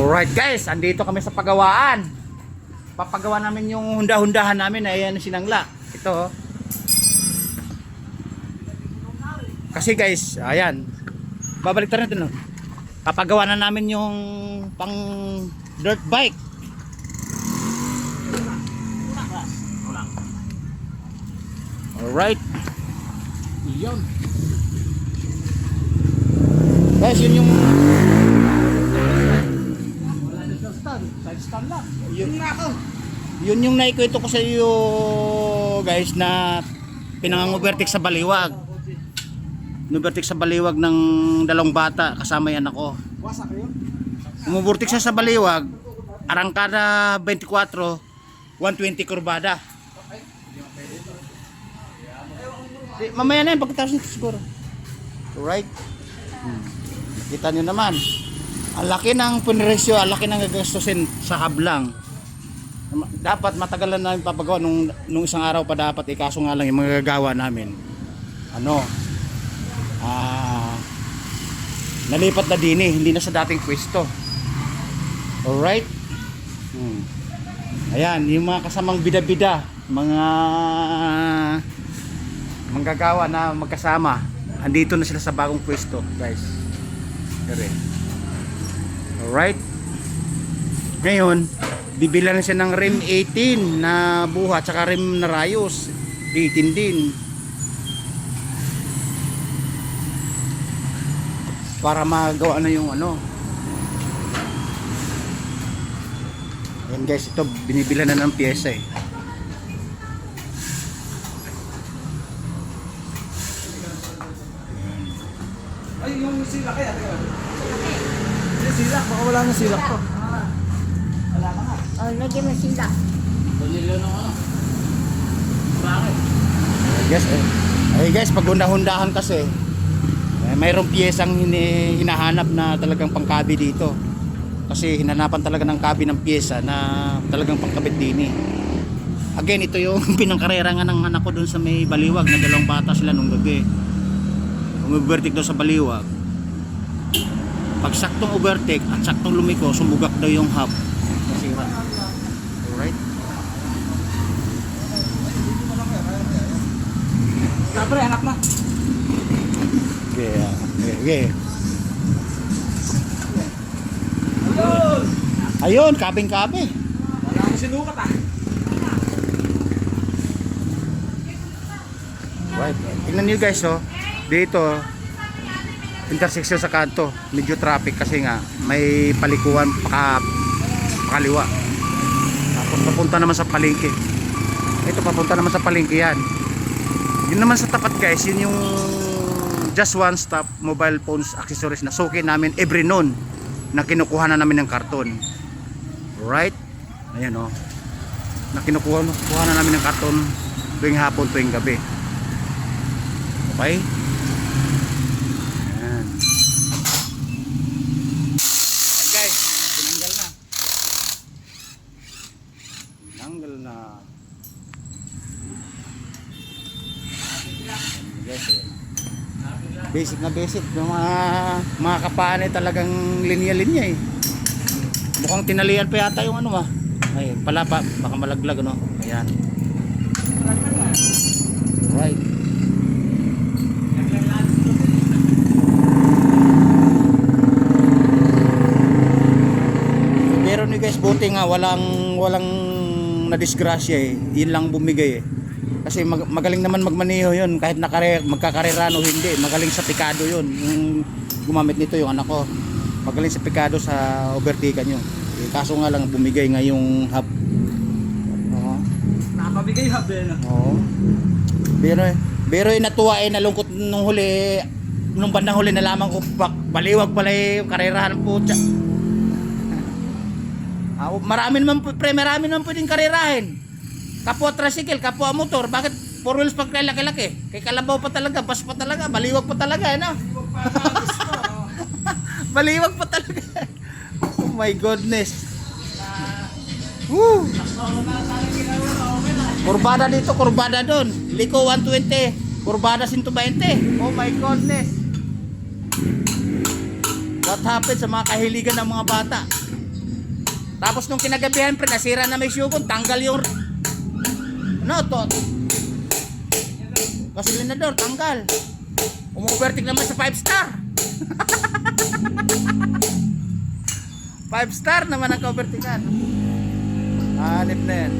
Alright guys, andito kami sa pagawaan. Papagawa namin yung hunda-hundahan namin. Ayan sinangla. Ito. Kasi guys, ayan. Babalik tayo natin. Papagawa na namin yung pang dirt bike. Alright. Yun. Guys, yun yung side stand lang. Yun yung naikwento ko sa iyo guys na pinangangubertik sa baliwag. Nubertik sa baliwag ng dalawang bata kasama yan ako. Wasak yun? Umuburtik siya sa baliwag, arangkada 24, 120 kurbada. Mamaya na yun, pagkatapos nito siguro. Alright. Kita nyo naman. Ang laki ng pinresyo, ang laki ng gagastusin sa hablang. Dapat matagalan namin papagawa nung isang araw pa dapat, ikaso nga lang yung magagawa namin. Nalipat na din hindi na sa dating pwesto. Alright. Ayan, yung mga kasamang bida-bida, mga manggagawa na magkasama, andito na sila sa bagong pwesto, guys. Alright. Ngayon, bibilan na siya ng rim 18 na buhat, saka rim na rayos 18 din. Para magawa na yung Ayan guys, ito binibilan na ng pyesa eh. Ay, yung silak kaya. Hindi silak, baka wala nang silak to. Wala na nga. Oh, lagyan mo sila. Dalilo na nga. Bakit? Guys, pag hunda-hundahan kasi mayroong piyesang hinahanap na talagang pangkabi dito. Kasi hinanapan talaga ng kabi ng piyesa na talagang pangkabit din eh. Again, ito yung pinangkarera nga ng anak ko dun sa may baliwag na dalawang bata sila nung gabi. Umubertik daw sa baliwag. Pag saktong overtake at saktong lumiko, sumugak daw yung hub. Nasira. Alright. Kapre, anak na. Okay. Ayun, kabing-kabe. Wala akong sinukat ah. Right. Tingnan niyo guys, dito intersection sa kanto, medyo traffic kasi nga may palikuan pakaliwa. Tapos papunta naman sa palengke. Ito papunta naman sa palengke yan. Yun naman sa tapat guys, yun yung Just One Stop mobile phones accessories na suki namin every noon na kinukuha na namin ng karton. Right? Ayan na kinukuha na namin ng karton tuwing hapon, tuwing gabi. Okay? Ayan. Ayan guys, tinanggal na. Tinanggal na. Ayan guys, basic na basic ng mga kapane talagang linya-linya eh. Mukhang tinalian pa yata yung ay palapa, baka malaglag ayan. Right. Pero ni guys, buti nga walang nadisgrasya eh. Yun lang bumigay eh. Kasi magaling naman magmaneho yun kahit magkakarera o hindi. Magaling sa pikado yun. Yung gumamit nito yung anak ko. Magaling sa pikado sa overtaken yun. Kaso nga lang bumigay nga yung hub. Nakapabigay hub eh. Oo. Pero natuwa nalungkot nung huli. Nung bandang huli nalaman ko baliwag pala yung karerahan po. Marami naman pwedeng karerahin. Kapwa tricycle, kapwa motor, bakit 4 wheels pag laki-laki? Kay kalabaw pa talaga, bus pa talaga, baliwag pa talaga, Baliwag pa talaga. Oh my goodness. Woo! Kurbada dito, kurbada doon. Liko 120, kurbada 120. Oh my goodness. What happened sa mga kahiligan ng mga bata? Tapos nung kinagabihan pre, nasira na may syugon, tanggal yung ano to? Gasolinador, tanggal. Umuvertik naman sa 5 star. 5 star naman ang covertikan. Hanip na yan.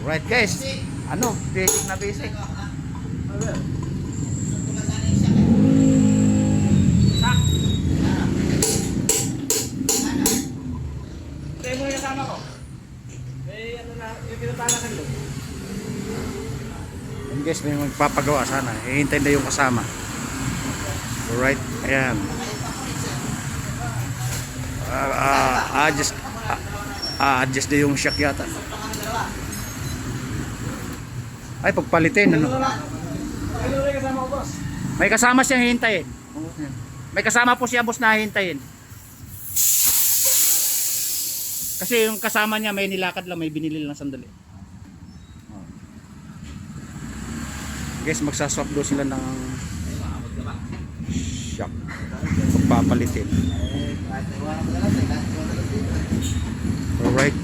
Right guys, ano, basic na basic. Tayo mo yung kasama ko. May ano na, yung pinatalakan doon. Yan guys, may magpapagawa sana. Hihintay na yung kasama. Alright, ayan. Adjust na yung shock yata. Ay, pagpalitin. Ano? Ano na yung kasama ko, boss? May kasama siyang hihintayin. May kasama po siya boss na hihintayin. Kasi yung kasama niya may nilakad lang, may binili lang sandali. Guys, magsaswap daw sila ng shock. Papalitin. Alright.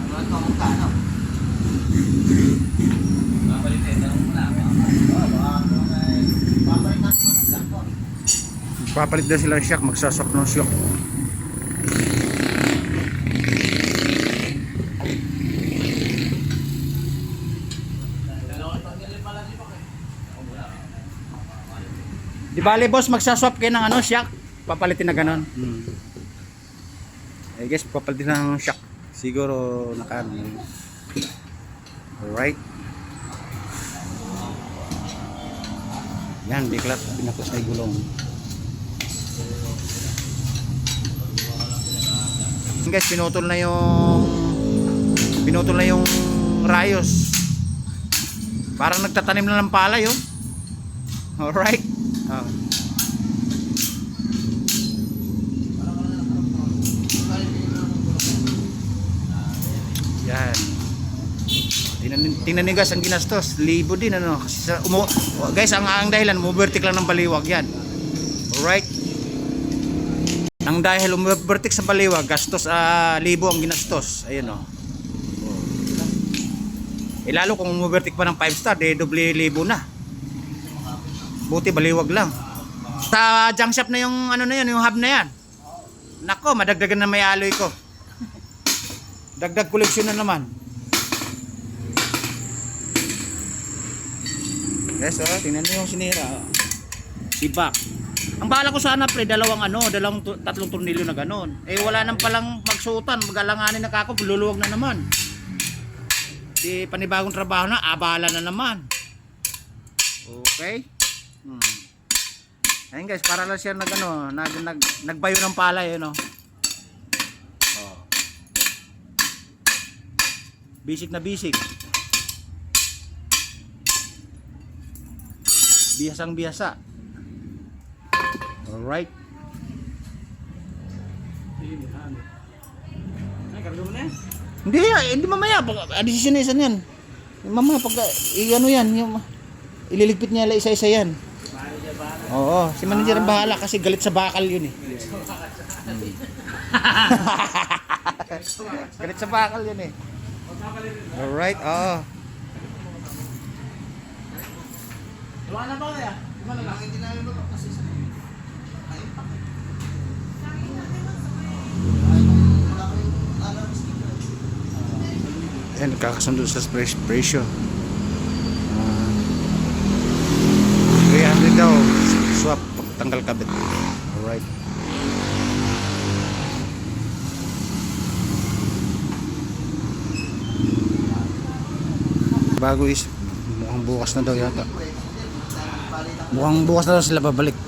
Papalit na sila ng shock, magsaswap ng shock. Di bale boss, magsaswap kayo ng ano, shock. Papalitin na ganon. Eh guys, papalitin na ng shock. Siguro naka alright. Yan, biglat, pinaklas na yung gulong. Guys, pinutol na yung rayos. Parang nagtatanim na ng palay, oh. Alright. Oh. Yan. Tingnan niyo guys ang ginastos, libo din ano. Kasi guys, ang dahilan umuvertik lang ng baliwag yan. Alright. Ang dahil umuvertik sa baliwag, gastos libo ang ginastos. Ayun oh. Lalo kung umuvertik pa ng 5 star, doble libo na. Buti baliwag lang. Sa junk shop na yung ano na yan, yung hub na yan. Nako, madagdagan na may alloy ko. Dagdag koleksyon na naman. Guys, tingnan niyo yung sinira. Sibak. Ang bala ko sana pre, tatlong tornilyo na ganon. Eh wala nang palang magsuotan, magalanganin na kako, luluwag na naman. Di panibagong trabaho na, abala na naman. Okay? Ayun guys, para lang siya nagbayo ng palay, ano. Oh. Basic na basic. Bihasang bihasa. Alright. Hindi mamaya. Addition yan. Mamaya pag ano yan, yung, ililigpit niya isa-isa yan. Oo, si manager ang bahala kasi galit sa bakal yun eh. Galit sa bakal yun eh. Alright, oo. Diba na ba kaya? Diba na lang? Hindi namin ba kasi sa Ayan, kakasundo sa presyo. 300 daw swap tanggal kabit. Alright. Bago is mukhang bukas na daw yata. Mukhang bukas na daw sila babalik.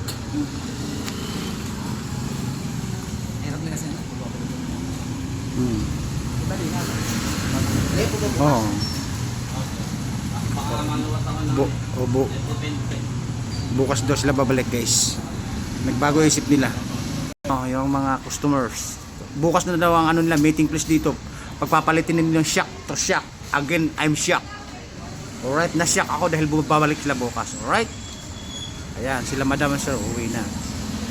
hirap na kasi. Oh. Bukas daw sila babalik guys. Nagbago isip nila. Oh, yung mga customers. Bukas na daw ang ano nila, meeting place dito. Pagpapalitin nila yung shock to shock. Again, I'm shocked. Alright, na-shock ako dahil babalik sila bukas. Alright. Ayan, sila madam sir, uwi na.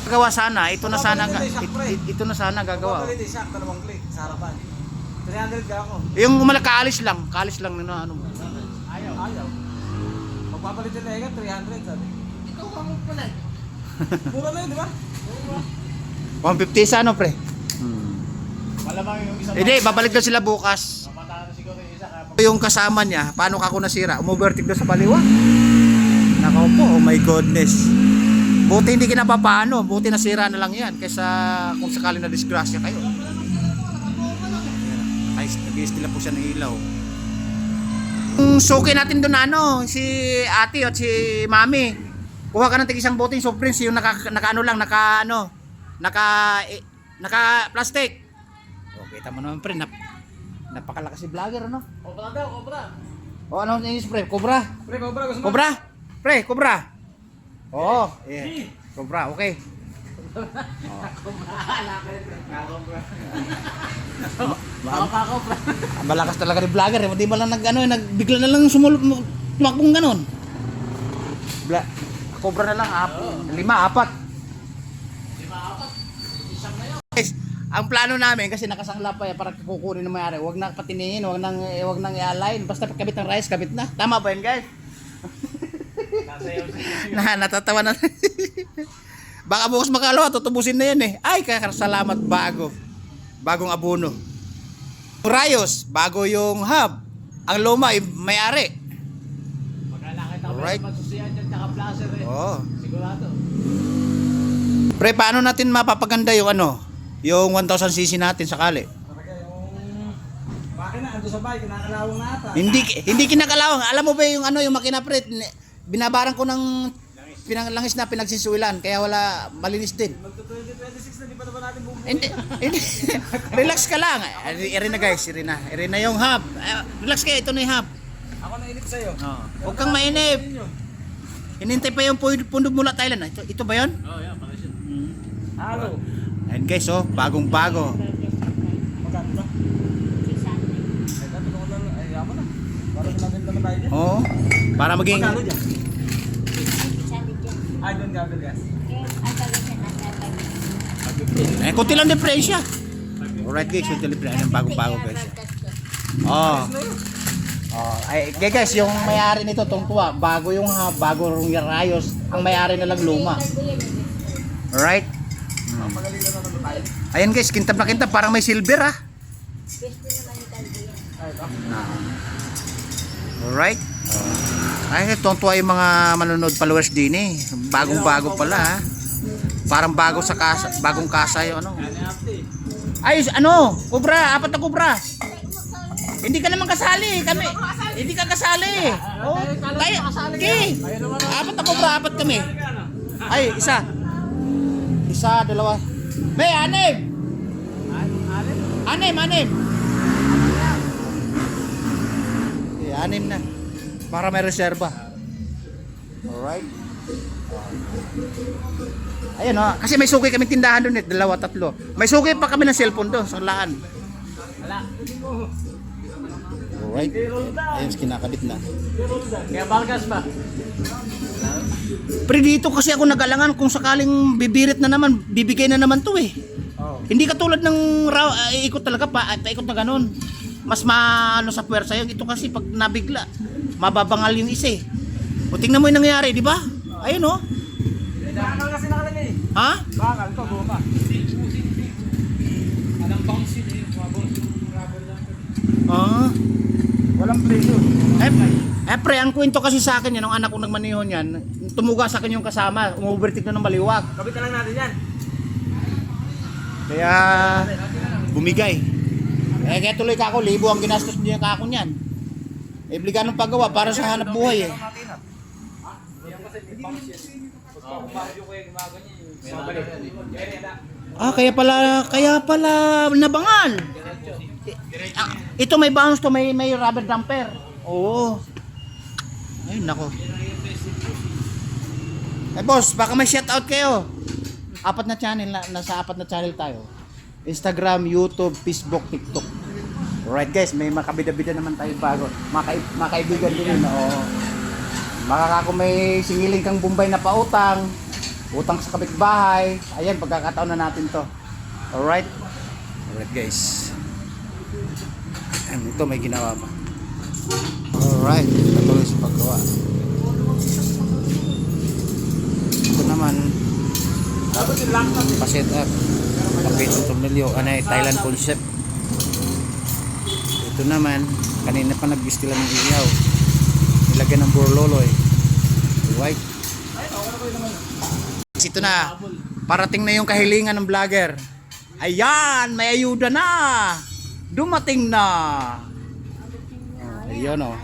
Gagawa sana, ito na sana, ito na sana gagawa. Papalit isa, 2 click sa harapan. 300 ka ako. Yung kaalis lang na ano. Ayaw. Magpapalit yung lega, 300 sabi. Ikaw ka mo pala. Mura na yun, di ba? 150 sa ano pre? Malamang yung isa. Hindi, babalik daw sila bukas. Mamatalo siguro yung isa kaya. Yung kasama niya, paano ka ako nasira? Umovertake daw sa baliwa. Nakaw po, oh my goodness. Buti hindi kinapapaano, buti nasira na lang yan kaysa kung sakali na disgrasya kayo. Ay, nag-i-steal po siya ng ilaw. Yung suki natin doon ano, si ate at si mami. Kuha ka ng tig-isang boteng soft drinks, yung naka plastic. O, kita mo naman pre, napakalakas si vlogger, ano? Cobra daw, cobra. O, ano yung spray? Cobra? Pre, cobra, gusto mo? Cobra? Pre, cobra. Oo, yeah. Cobra, okay. Cobra. Ang malakas talaga ni vlogger, eh. Di ba lang bigla na lang tumakbong ganon. Cobra na lang, 5, 4. Guys, ang plano namin kasi nakasangla pa para kukunin ng mayari, wag na patinihin, wag nang i-align, basta kabit ng rice, kabit na. Tama ba 'yan, guys? Natatawa na. Baka bukas makalawa, tutubusin na yan eh. Ay, salamat, bagong abono. Rayos, bago yung hub. Ang luma, may-ari. Maglalakit ako Alright. ng magsusiyan dyan, tsaka placer eh. Oo. Sigurado. Pre, paano natin mapapaganda yung yung 1000cc natin sakali? Talaga yung makina, ando sa bahay, kinakalawang na ata. Hindi kinakalawang. Alam mo ba yung makina pre, binabaran ko ng pinanglangis na pinagsisuwilan kaya wala malinis din. Magto-2026 na, di pa naman natin bumubuhay. Hindi. Relax ka lang. Iri na guys, iri na yung hub. Relax kayo, ito na yung hub. Ako nainip sa'yo. Huwag kang mainip. Hinintay pa yung Pundog Mula Thailand. Ito ba yun? Oh, yeah, pala siya. Halo. Ayan guys, bagong-bago. Magkano ba? Ay, dati ko lang. Ay, yaman na. Para natin naman tayo dyan. Oo. Para maging Magkano dyan? Ay, doon gabel gas. kunti lang diferensya. Alright guys, kunti lang diferensya. Bagong-bago guys. Ay guys, yung may-ari nito tungtuwa, bago yung bago yung rayos, ang may-ari na lang luma. Alright? Magaling na naman tayo. Ayan guys, kintab na kintab, parang may silver Ay, Alright? Ay, tungtuwa yung mga manonood followers din eh. Bagong-bago pala ha. Parang bago sa kasa, bagong kasa yung ano. Ay, Cobra, 4 na Cobra. Hindi ka naman kasali, kami. Hindi ka kasali. Oh, tayo. Okay. 4 na Cobra, 4 kami. Ay, isa, 2. May 6. 6. 6 na. Para may reserba. Alright. Ayun kasi may suki kami tindahan doon 2, 3. May suki pa kami ng cellphone doon sa laan. wala. Alright. Ayun, kinakabit na. Kaya Vargas ba? Pero dito kasi ako nag-alangan kung sakaling bibirit na naman, bibigay na naman to eh. Oo. Hindi katulad ng ikot talaga paikot na ganun. Mas maano sa puwersa yung ito kasi pag nabigla, mababangal yung isa eh. O tingnan mo yung nangyari, di ba? Ayun Bakal kasi nakalagay. Ha? Bakal to, buka. Anong bounce yun eh? Rubber lang. Walang pressure. Pre, ang kwento kasi sa akin yan, ng anak ko nagmanihon yan, tumuga sa akin yung kasama, umuovertake na ng baliwag. Kabit na lang natin yan. Kaya bumigay. Kaya tuloy ka ako, 1,000 ang ginastos niya ka ako niyan. Obligan ng paggawa para sa hanap buhay eh. Kaya pala nabangal. Ito may bounce to, may rubber damper. Oo. Ay nako. Boss, baka may shoutout kayo. 4 na channel, nasa 4 na channel tayo. Instagram, YouTube, Facebook, TikTok. Alright guys, may makabida-bida naman tayo bago. Makaibigan din yun. Oo. Baka kung may singiling kang Bombay na pautang, utang sa kapitbahay, ayan, pagkakataon na natin to. Alright? Alright guys. Ito may ginawa pa. Alright, patuloy sa paggawa. Ito naman, pa-set up. Kapitong tornilyo, Thailand concept. Ito naman, kanina pa nag-istila ng ilaw. Nilagyan ng burloloy. Alright. Ito na, parating na yung kahilingan ng vlogger. Ayan, may ayuda na. Dumating na. Ayun o.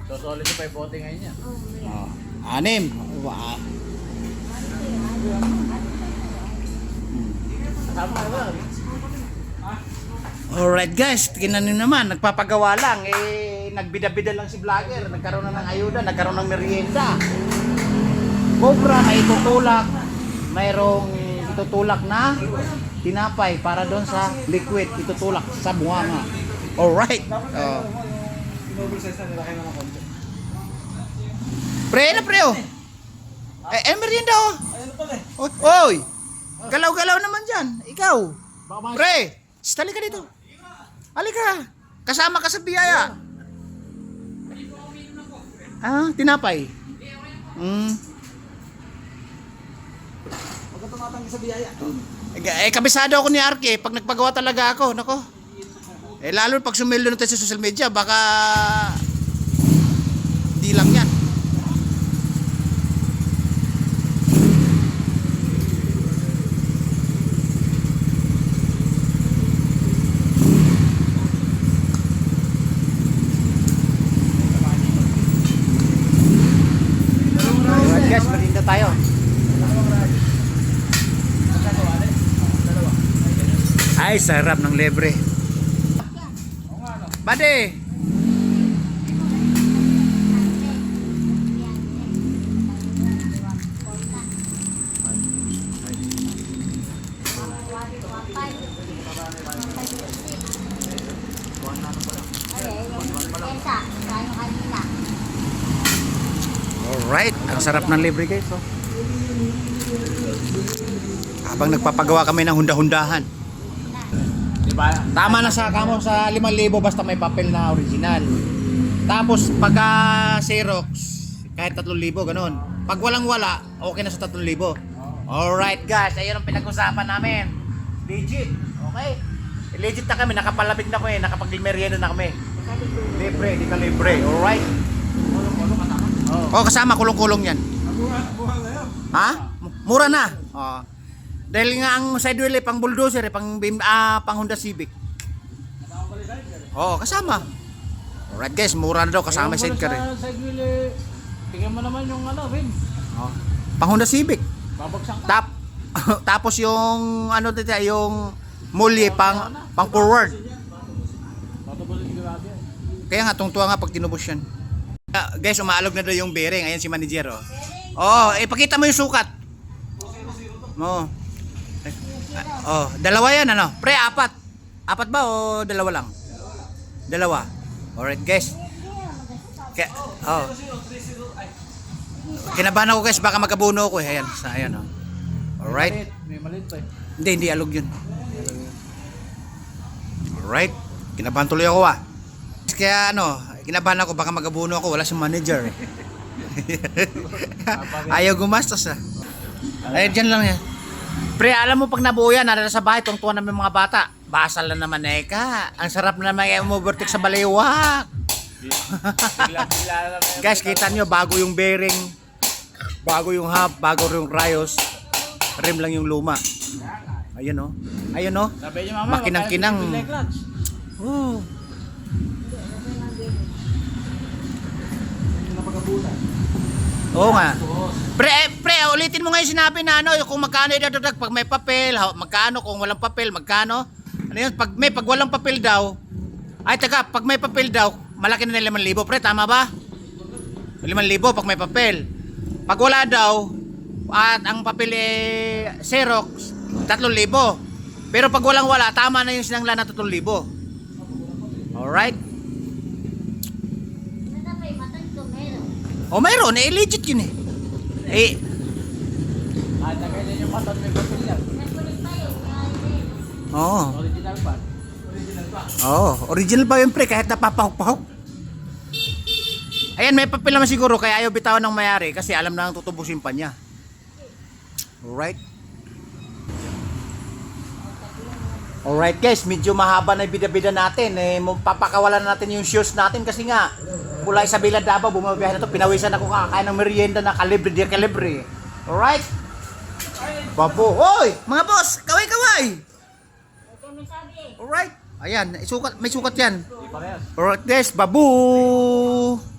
Solid pa yung bote ngayon niya. 6. Wow. Kasama ka ba? Alright guys, tingnan nyo naman, nagpapagawa lang. Nagbida-bida lang si vlogger. Nagkaroon na ng ayuda, nagkaroon ng merienda. Cobra, may itutulak. Mayroong itutulak na tinapay para doon sa liquid. Itutulak sa bunganga. Alright. Pinoversize na nila kayo naman konti. Pre na pre oh. Merienda oh. Ayun pala eh. Oy! Galaw-galaw naman dyan. Ikaw. Pre, stali ka dito. Halika. Kasama ka sa biyaya. Tinapay. Huwag ka tumatanggi sa biyaya. Kabisado ako ni Arke. Pag nagpagawa talaga ako, nako. Lalo pag sumelo na tayo sa social media, baka di lang yan. Alright guys, marinda tayo. Ay, sarap ng libre. Bade. Alright, ang sarap ng libre guys. Oh. Habang nagpapagawa kami ng hunda-hundahan. Diba? Tama na sa kamo sa 5,000 basta may papel na original. Tapos pagka Xerox kahit 3,000 ganun. Pag walang wala, okay na sa 3,000. Alright guys, ayun ang pinag-usapan namin. Legit. Okay? Legit na kami, nakapalabig na kami, nakapag-merienda na kami. Libre, di ka libre. Alright? Kasama kulong-kulong yan. Buha na yun. Ha? Mura na. Dahil nga ang side wheel pang bulldozer, pang Honda Civic. Kasama. Alright guys, mura na daw kasama yung sidecar eh. Side wheel eh. Tingnan mo naman yung rim. Pang Honda Civic. Babagsak ka. Tapos yung dito, yung mulye pang forward. Matubulin yung grabe. Kaya nga tungtuwa nga pag tinubos yan. Guys, umaalog na daw yung bearing. Ayan si manager ipakita mo yung sukat. Dalawa yan ano? Pre, 4. 4 ba o dalawa lang? Dalawa. Alright guys. Kinabahan ako guys, baka magkabuno ako eh. Ayan Alright. May maliit pa eh. Hindi alog yun. Alright. Kinabahan tuloy ako Kaya kinabahan ako, baka magabuno ako, wala si manager. Ayaw gumastos dyan lang yan. Pre, alam mo pag nabuo yan, nalala sa bahay, tungtuan namin mga bata. Basal na naman ang sarap na naman umuvertik sa baliwak. Guys, kita nyo, bago yung bearing, bago yung hub, bago yung rayos, rim lang yung luma. Ayun Sabi niyo mama, makinang-kinang. Oo nga. Pre, ulitin mo nga yung sinabi na kung magkano idadagdag pag may papel, magkano kung walang papel, magkano? Ano yun? Pag walang papel daw, pag may papel daw, malaki na 5,000, pre, tama ba? 5,000 pag may papel. Pag wala daw, at ang papel Xerox, 3,000. Pero pag walang wala, tama na yung sinangla na 3,000. Alright? O mayroon, eh legit yun eh. Eh, Ah, tagay din yung maton may papilya. oo. Original pa. Original pa. Oo, original pa yun pre, kahit napapahok-pahok. Ayan, may papel naman siguro, kaya ayaw bitawan ng mayari kasi alam na ang tutubusin pa niya. Alright. Alright guys, medyo mahaba na yung bida-bida natin. Papakawalan natin yung shoes natin kasi nga, mula Isabela Davao, bumabiyahe na to. Pinawisan ako kakain ng merienda na kalibre di kalibre. Alright? Babo. Oy! Mga boss! Kaway-kaway! Alright. Ayan, may sukat yan. Di parehas. Alright guys, babu!